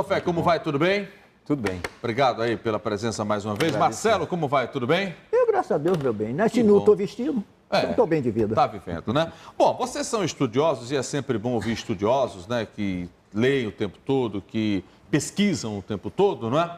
Tizofé, como vai? Tudo bem? Tudo bem. Obrigado aí pela presença mais uma vez. Marcelo, como vai? Tudo bem? Eu, graças a Deus, meu bem. Nesse nu estou vestido, estou bem de vida. Tá vivendo, né? Bom, vocês são estudiosos e é sempre bom ouvir estudiosos, né? Que leem o tempo todo, que pesquisam o tempo todo, não é?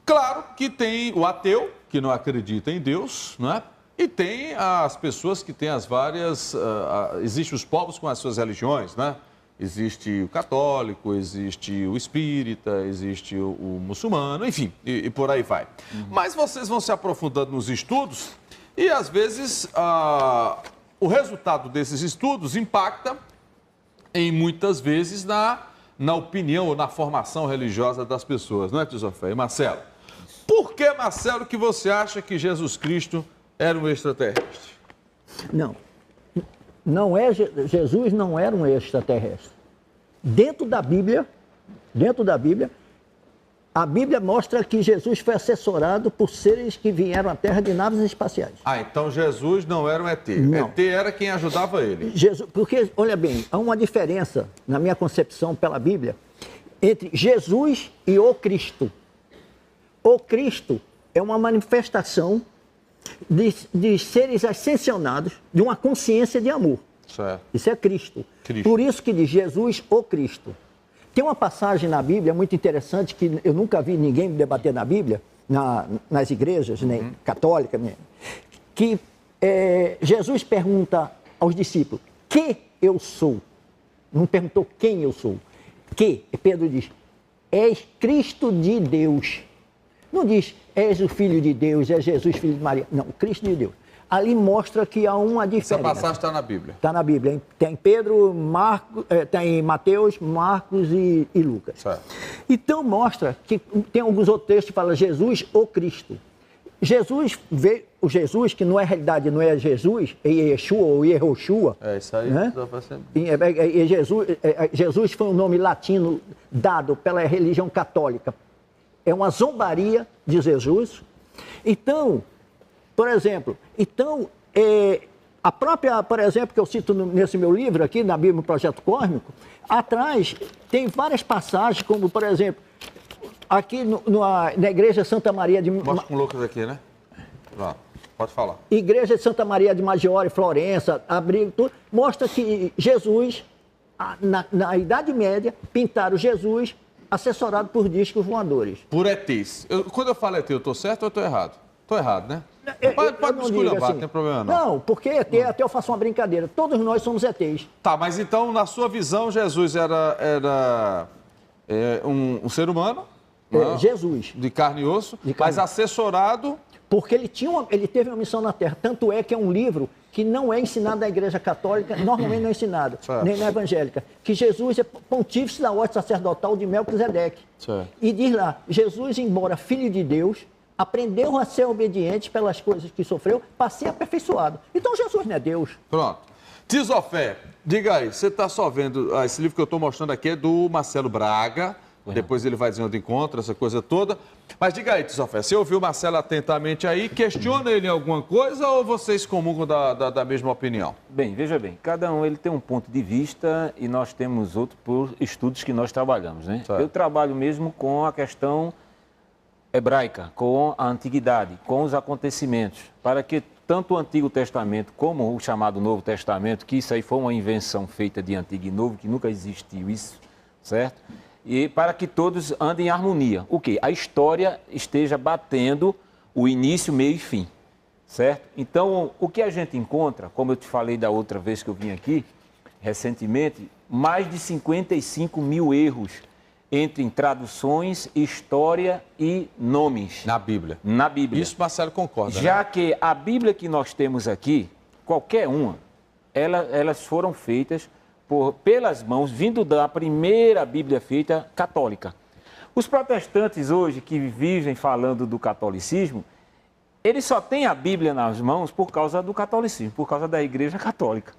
Claro que tem o ateu, que não acredita em Deus, não é? E tem as pessoas que têm as várias... Existem os povos com as suas religiões, né? Existe o católico, existe o espírita, existe o muçulmano, enfim, e por aí vai. Mas vocês vão se aprofundando nos estudos e, às vezes, o resultado desses estudos impacta, muitas vezes, na opinião ou na formação religiosa das pessoas, não é, Tizofé? E Marcelo, por que, Marcelo, que você acha que Jesus Cristo era um extraterrestre? Jesus não era um extraterrestre. Dentro da Bíblia, a Bíblia mostra que Jesus foi assessorado por seres que vieram à Terra de naves espaciais. Então Jesus não era um ET. Não. ET era quem ajudava ele. Porque, olha bem, há uma diferença, na minha concepção pela Bíblia, entre Jesus e o Cristo. O Cristo é uma manifestação de seres ascensionados, de uma consciência de amor. Certo. Isso é Cristo. Por isso que diz Jesus, o Cristo. Tem uma passagem na Bíblia muito interessante que eu nunca vi ninguém debater na Bíblia, nas igrejas, nem católicas, que Jesus pergunta aos discípulos, que eu sou? Não perguntou quem eu sou. Que, Pedro diz, és Cristo de Deus. Não diz, és o Filho de Deus, és Jesus, Filho de Maria. Não, Cristo de Deus. Ali mostra que há uma diferença. Essa passagem está na Bíblia. Está na Bíblia. Hein? Tem Pedro, tem Mateus, Marcos e Lucas. Certo. Então mostra que tem alguns outros textos que falam Jesus ou Cristo. Jesus veio, o Jesus, que na realidade não é Jesus, é Yeshua ou Yehoshua. Isso aí. Né? Jesus foi um nome latino dado pela religião católica. É uma zombaria de Jesus. Então, por exemplo, a própria, por exemplo, que eu cito nesse meu livro aqui, na Bíblia Projeto Cósmico, atrás tem várias passagens, como, por exemplo, aqui na Igreja Santa Maria de... Mostra com o Lucas aqui, né? Pode falar. Igreja de Santa Maria de Maggiore, Florença, Abrigo, tudo, mostra que Jesus, na Idade Média, pintaram Jesus assessorado por discos voadores. Por ETs. Quando eu falo ET, eu estou certo ou estou errado? Estou errado, né? Pode me esculhambar, assim, não tem problema não. Não, porque ET, até eu faço uma brincadeira. Todos nós somos ETs. Tá, mas então, na sua visão, Jesus era um ser humano? Jesus. De carne e osso, mas assessorado... Porque ele teve uma missão na Terra. Tanto é que é um livro que não é ensinado na Igreja Católica, normalmente não é ensinado, nem na Evangélica, que Jesus é pontífice da ordem sacerdotal de Melquisedeque. E diz lá, Jesus, embora filho de Deus, aprendeu a ser obediente pelas coisas que sofreu para ser aperfeiçoado. Então Jesus não é Deus. Pronto. Tizofé, diga aí, você está só vendo, esse livro que eu estou mostrando aqui é do Marcelo Braga, depois ele vai dizendo onde encontra, essa coisa toda. Mas diga aí, Tizofé, você ouviu o Marcelo atentamente aí, questiona ele em alguma coisa ou vocês comungam da mesma opinião? Bem, veja bem, cada um ele tem um ponto de vista e nós temos outro por estudos que nós trabalhamos, né? Certo. Eu trabalho mesmo com a questão hebraica, com a antiguidade, com os acontecimentos, para que tanto o Antigo Testamento como o chamado Novo Testamento, que isso aí foi uma invenção feita de Antigo e Novo, que nunca existiu isso, certo? E para que todos andem em harmonia. O quê? A história esteja batendo o início, meio e fim, certo? Então, o que a gente encontra, como eu te falei da outra vez que eu vim aqui, recentemente, mais de 55 mil erros entre traduções, história e nomes. Na Bíblia. Na Bíblia. Isso Marcelo concorda, Já né? que a Bíblia que nós temos aqui, qualquer uma, elas foram feitas pelas mãos, vindo da primeira Bíblia feita católica. Os protestantes hoje, que vivem falando do catolicismo, eles só têm a Bíblia nas mãos por causa do catolicismo, por causa da Igreja Católica.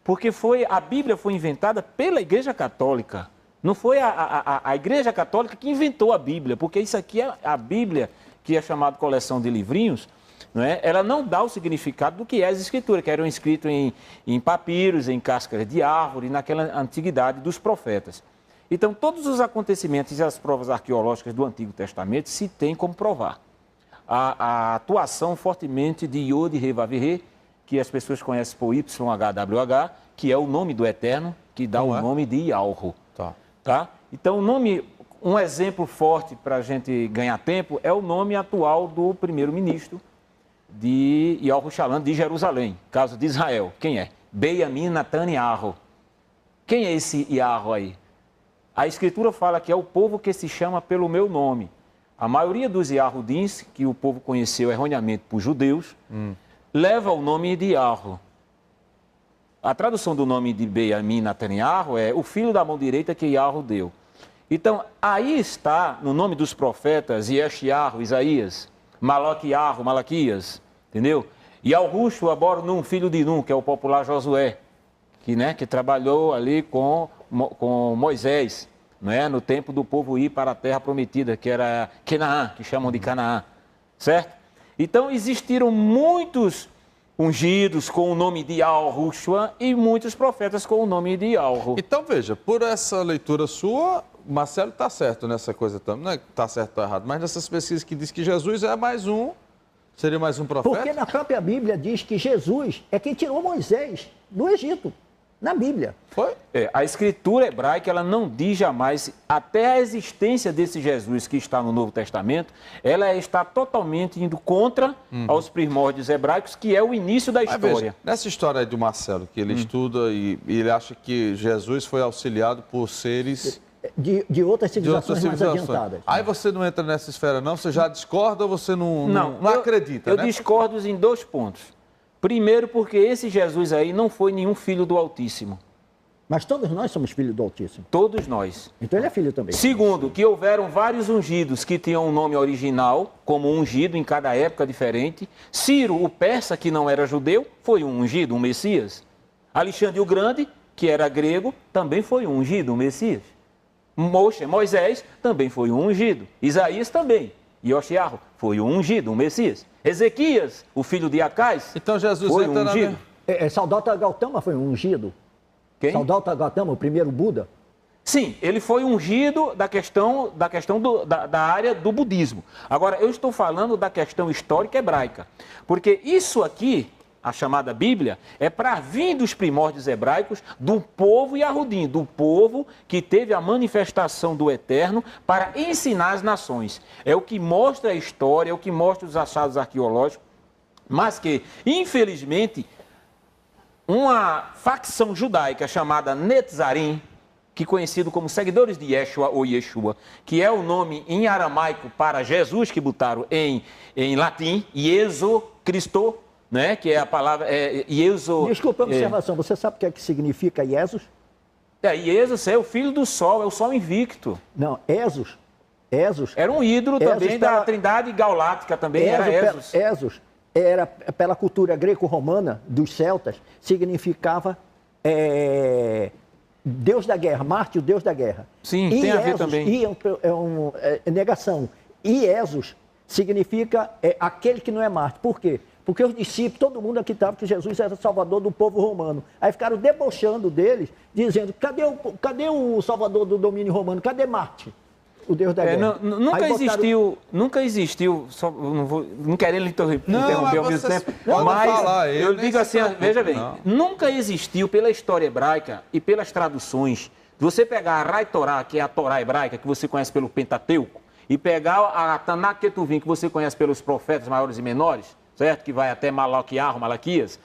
Porque a Bíblia foi inventada pela Igreja Católica. Não foi a Igreja Católica que inventou a Bíblia, porque isso aqui é a Bíblia, que é chamada coleção de livrinhos, não é? Ela não dá o significado do que é as escrituras, que eram escritas em papiros, em cascas de árvore, naquela antiguidade dos profetas. Então, todos os acontecimentos e as provas arqueológicas do Antigo Testamento se tem como provar a atuação fortemente de Yod-Heh-Vav-Heh, que as pessoas conhecem por YHWH, que é o nome do Eterno, que dá o nome de Yahweh. Tá? Então, um exemplo forte para a gente ganhar tempo é o nome atual do primeiro-ministro de Yerushalayim, de Jerusalém, caso de Israel. Quem é? Benjamin Netanyahu. Quem é esse Yahweh aí? A Escritura fala que é o povo que se chama pelo meu nome. A maioria dos Yahudins, que o povo conheceu erroneamente por judeus, leva o nome de Yahweh. A tradução do nome de Benjamin Netanyahu é o filho da mão direita que Yahweh deu. Então, aí está, no nome dos profetas, Yeshayahu, Isaías, Malaquiahu, Malaquias, entendeu? E Yahushua Bor-Nun, filho de Nun, que é o popular Josué, que trabalhou ali com Moisés, no tempo do povo ir para a terra prometida, que era Canaã, que chamam de Canaã, certo? Então, existiram muitos ungidos com o nome de Yahushua e muitos profetas com o nome de Yahweh. Então, veja, por essa leitura sua, Marcelo está certo nessa coisa também, não é que está certo ou errado, mas nessas pesquisas que diz que Jesus é seria mais um profeta? Porque na própria Bíblia diz que Jesus é quem tirou Moisés do Egito, na Bíblia. Foi? A escritura hebraica, ela não diz jamais, até a existência desse Jesus que está no Novo Testamento, ela está totalmente indo contra aos primórdios hebraicos, que é o início da história. Veja, nessa história aí do Marcelo, que ele estuda e ele acha que Jesus foi auxiliado por seres de outras civilizações mais adiantadas. Aí você não entra nessa esfera não? Você já discorda ou você não acredita, eu né? discordo em 2 pontos. Primeiro, porque esse Jesus aí não foi nenhum filho do Altíssimo. Mas todos nós somos filhos do Altíssimo. Todos nós. Então ele é filho também. Segundo, que houveram vários ungidos que tinham um nome original, como ungido em cada época diferente. Ciro, o persa, que não era judeu, foi um ungido, um Messias. Alexandre o Grande, que era grego, também foi um ungido, um Messias. Moisés também foi um ungido. Isaías também. Yoshiarro foi um ungido, um Messias. Ezequias, o filho de Acais, então Jesus foi entra um ungido. Siddhartha Gautama foi um ungido. Quem? Siddhartha Gautama, o primeiro Buda. Sim, ele foi ungido da questão da área do budismo. Agora, eu estou falando da questão histórica hebraica. Porque isso aqui, a chamada Bíblia, é para vir dos primórdios hebraicos, do povo Yahudim, do povo que teve a manifestação do Eterno para ensinar as nações. É o que mostra a história, é o que mostra os achados arqueológicos, mas que, infelizmente, uma facção judaica chamada Netzarim, que conhecido como seguidores de Yeshua ou Yeshua, que é o nome em aramaico para Jesus, que botaram em latim, Iesu Cristo, né? Que é a palavra Iesu. Desculpa a observação, você sabe o que é que significa Iesus? Iesus é o filho do sol, é o sol invicto. Não, Esus. Era um ídolo também da Trindade Galáctica, também era Esus. Esus era, pela cultura greco-romana dos celtas, significava Deus da guerra, Marte, o Deus da guerra. Sim, tem a ver também. Negação. E Esus significa aquele que não é Marte. Por quê? Porque os discípulos, todo mundo acreditava que Jesus era o salvador do povo romano. Aí ficaram debochando deles, dizendo, cadê o salvador do domínio romano? Cadê Marte, o Deus da guerra? Nunca existiu, só, não querendo interromper ao mesmo tempo, mas eu digo assim, veja bem, nunca existiu pela história hebraica e pelas traduções, se você pegar a Rai Torá, que é a Torá hebraica, que você conhece pelo Pentateuco, e pegar a Tanakh Ketuvim, que você conhece pelos profetas maiores e menores, certo? Que vai até Malaquias,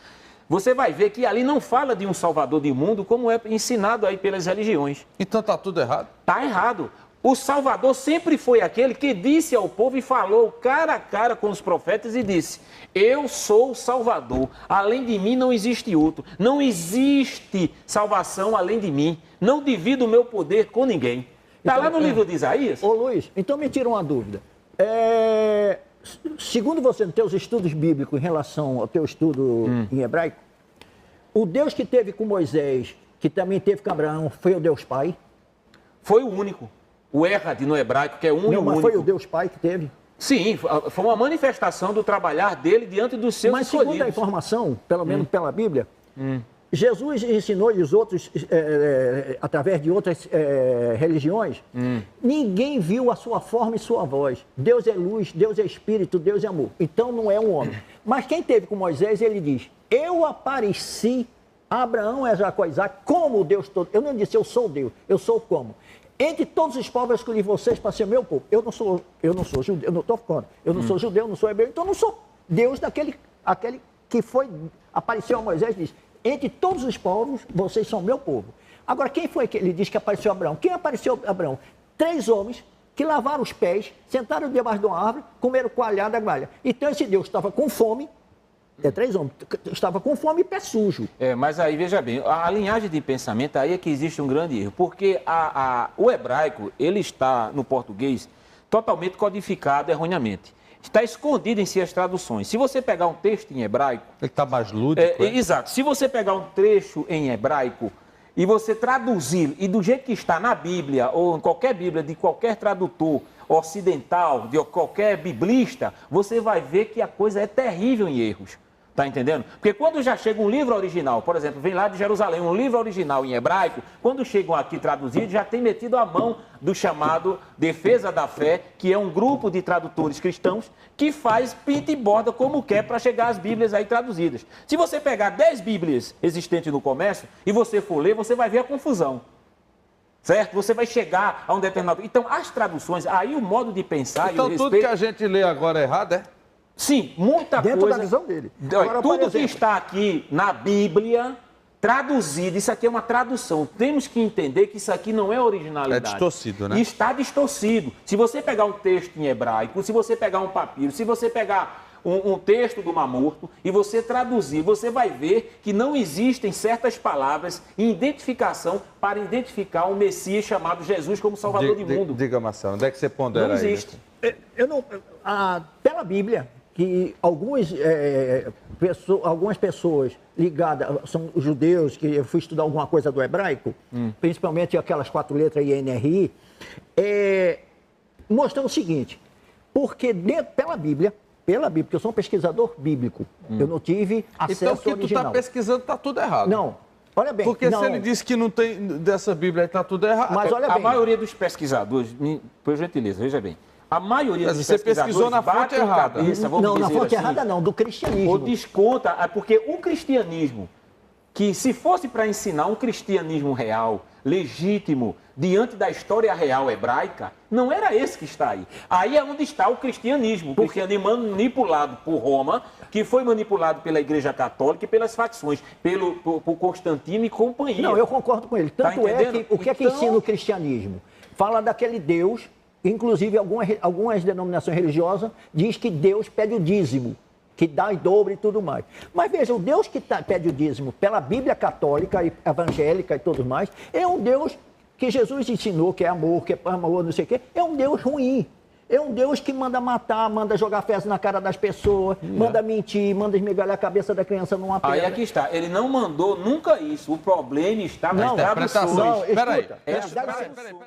você vai ver que ali não fala de um salvador do mundo como é ensinado aí pelas religiões. Então está tudo errado? Está errado. O Salvador sempre foi aquele que disse ao povo e falou cara a cara com os profetas e disse, eu sou o Salvador, além de mim não existe outro, não existe salvação além de mim, não divido o meu poder com ninguém. Está lá no livro de Isaías. Ô Luiz, então me tira uma dúvida. Segundo você, nos teus estudos bíblicos em relação ao teu estudo em hebraico, o Deus que teve com Moisés, que também teve com Abraão, foi o Deus Pai? Foi o único. O Errad no hebraico, que é um e único. Mas foi o Deus Pai que teve? Sim, foi uma manifestação do trabalhar dele diante dos seus escolhidos. Mas segundo a informação, pelo menos pela Bíblia, Jesus ensinou e os outros, através de outras religiões, ninguém viu a sua forma e sua voz. Deus é luz, Deus é espírito, Deus é amor. Então não é um homem. Mas quem teve com Moisés, ele diz, eu apareci a Abraão, a Jacó e Isaac como Deus todo. Eu não disse eu sou Deus, eu sou como. Entre todos os povos eu escolhi vocês para ser meu povo. Eu não sou judeu, eu não estou falando. Eu não sou judeu, não sou hebreu, então eu não sou Deus aquele que apareceu a Moisés e disse, entre todos os povos, vocês são meu povo. Agora, quem foi que ele diz que apareceu a Abraão? Quem apareceu a Abraão? 3 homens que lavaram os pés, sentaram debaixo de uma árvore, comeram coalhada, galha. Então esse Deus estava com fome, 3 homens, estava com fome e pé sujo. Mas aí, veja bem, a linhagem de pensamento aí é que existe um grande erro, porque o hebraico, ele está no português totalmente codificado erroneamente. Está escondido em si as traduções. Se você pegar um texto em hebraico... Ele está mais lúdico. Exato. Se você pegar um trecho em hebraico e você traduzir, e do jeito que está na Bíblia, ou em qualquer Bíblia, de qualquer tradutor ocidental, de qualquer biblista, você vai ver que a coisa é terrível em erros. Está entendendo? Porque quando já chega um livro original, por exemplo, vem lá de Jerusalém, um livro original em hebraico, quando chegam aqui traduzidos, já tem metido a mão do chamado Defesa da Fé, que é um grupo de tradutores cristãos que faz pinta e borda como quer para chegar às Bíblias aí traduzidas. Se você pegar 10 Bíblias existentes no comércio e você for ler, você vai ver a confusão. Certo? Você vai chegar a um determinado... Então, as traduções, aí o modo de pensar então, e o respeito... tudo que a gente lê agora é errado, é? Sim, muita dentro coisa... da visão dele. Agora, tudo que está aqui na Bíblia, traduzido, isso aqui é uma tradução. Temos que entender que isso aqui não é originalidade. É distorcido, né? Está distorcido. Se você pegar um texto em hebraico, se você pegar um papiro, se você pegar um texto do Mar Morto e você traduzir, você vai ver que não existem certas palavras em identificação para identificar um Messias chamado Jesus como Salvador do mundo. Diga, Marcelo, onde é que você pondera não existe. Pela Bíblia, que algumas pessoas ligadas, são judeus, que eu fui estudar alguma coisa do hebraico, principalmente aquelas 4 letras INRI, mostram o seguinte, porque pela Bíblia, porque eu sou um pesquisador bíblico, eu não tive acesso então, o que tu original. está pesquisando está tudo errado. Não, olha bem. Porque não, se ele disse que não tem dessa Bíblia, está tudo errado. Mas olha bem. A maioria dos pesquisadores, por gentileza, veja bem, a maioria dos você pesquisadores pesquisou na fonte errada. Cabeça, não, na fonte assim, errada não, do cristianismo. ou desconta, porque o cristianismo, que se fosse para ensinar um cristianismo real, legítimo, diante da história real hebraica, não era esse que está aí. Aí é onde está o cristianismo manipulado por Roma, que foi manipulado pela Igreja Católica e pelas facções, por Constantino e companhia. Não, eu concordo com ele. Tanto é que o que é que ensina o cristianismo? Fala daquele Deus, inclusive algumas denominações religiosas diz que Deus pede o dízimo, que dá em dobro e tudo mais. Mas veja, o Deus que pede o dízimo pela Bíblia católica e evangélica e tudo mais, é um Deus que Jesus ensinou, que é amor, não sei o quê, é um Deus ruim. É um Deus que manda matar, manda jogar fezes na cara das pessoas, manda mentir, manda esmigalhar a cabeça da criança numa pedra. Aí aqui está, ele não mandou nunca isso, o problema está nas traduções. Não, escuta, peraí.